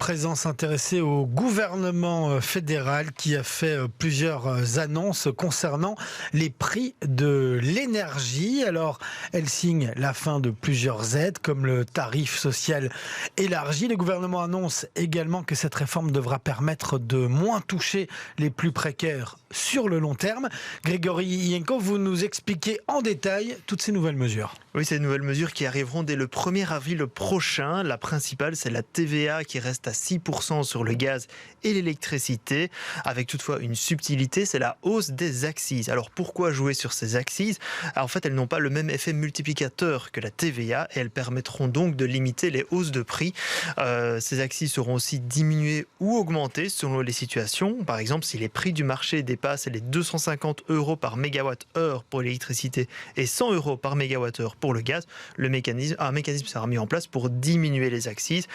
présent s'intéresser au gouvernement fédéral qui a fait plusieurs annonces concernant les prix de l'énergie. Alors, elle signe la fin de plusieurs aides comme le tarif social élargi. Le gouvernement annonce également que cette réforme devra permettre de moins toucher les plus précaires sur le long terme. Grégory Yenko, vous nous expliquez en détail toutes ces nouvelles mesures. Oui, ces nouvelles mesures qui arriveront dès le 1er avril prochain. La principale, c'est la TVA qui reste à 6% sur le gaz et l'électricité, avec toutefois une subtilité, c'est la hausse des accises. Alors pourquoi jouer sur ces accises ? En fait, elles n'ont pas le même effet multiplicateur que la TVA et elles permettront donc de limiter les hausses de prix. Ces accises seront aussi diminuées ou augmentées selon les situations. Par exemple, si les prix du marché dépassent les 250 € par mégawatt-heure pour l'électricité et 100 € par mégawatt-heure pour le gaz, un mécanisme sera mis en place pour diminuer les accises.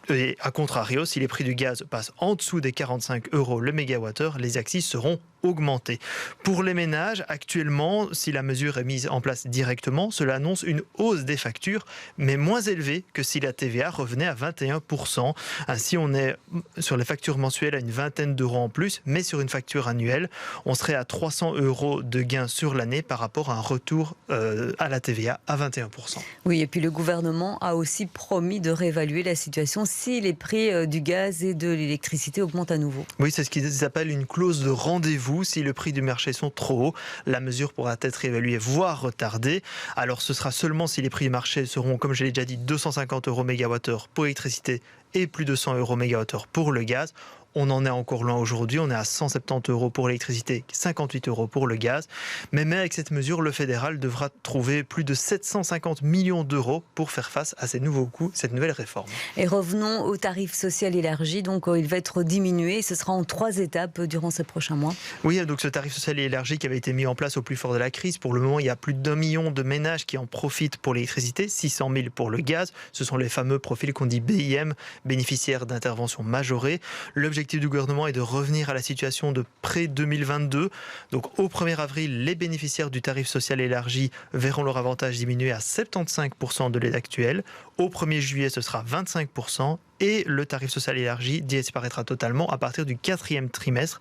Et à contrario, si les prix du gaz passent en dessous des 45 € le mégawattheure, les accises seront augmentées. Pour les ménages, actuellement, si la mesure est mise en place directement, cela annonce une hausse des factures, mais moins élevée que si la TVA revenait à 21%. Ainsi, on est sur les factures mensuelles à une vingtaine d'euros en plus, mais sur une facture annuelle, on serait à 300 € de gain sur l'année par rapport à un retour à la TVA à 21%. Oui, et puis le gouvernement a aussi promis de réévaluer la situation si les prix du gaz et de l'électricité augmentent à nouveau. Oui, c'est ce qu'ils appellent une clause de rendez-vous. Si le prix du marché sont trop hauts, la mesure pourra être évaluée, voire retardée. Alors ce sera seulement si les prix du marché seront, comme je l'ai déjà dit, 250 € mégawattheure pour l'électricité et plus de 100 € mégawattheure pour le gaz. On en est encore loin aujourd'hui, on est à 170 € pour l'électricité, 58 € pour le gaz. Mais même avec cette mesure, le fédéral devra trouver plus de 750 millions d'euros pour faire face à ces nouveaux coûts, cette nouvelle réforme. Et revenons au tarif social élargi, donc il va être diminué et ce sera en 3 étapes durant ces prochains mois. Oui, donc ce tarif social élargi qui avait été mis en place au plus fort de la crise, pour le moment il y a plus d'1 million de ménages qui en profitent pour l'électricité, 600 000 pour le gaz. Ce sont les fameux profils qu'on dit BIM, bénéficiaires d'intervention majorée. L'objectif du gouvernement est de revenir à la situation de pré-2022. Donc au 1er avril, les bénéficiaires du tarif social élargi verront leur avantage diminuer à 75% de l'aide actuelle. Au 1er juillet, ce sera 25%. Et le tarif social élargi disparaîtra totalement à partir du 4e trimestre.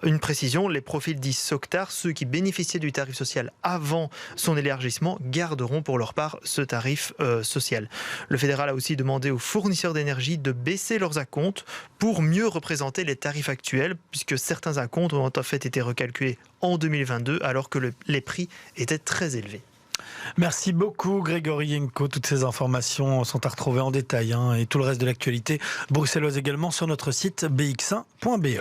Une précision, les profils dits SOCTAR, ceux qui bénéficiaient du tarif social avant son élargissement, garderont pour leur part ce tarif social. Le fédéral a aussi demandé aux fournisseurs d'énergie de baisser leurs acomptes pour mieux représenter les tarifs actuels, puisque certains acomptes ont en fait été recalculés en 2022 alors que les prix étaient très élevés. Merci beaucoup Grégory Yenko. Toutes ces informations sont à retrouver en détail et tout le reste de l'actualité bruxelloise également sur notre site bx1.be.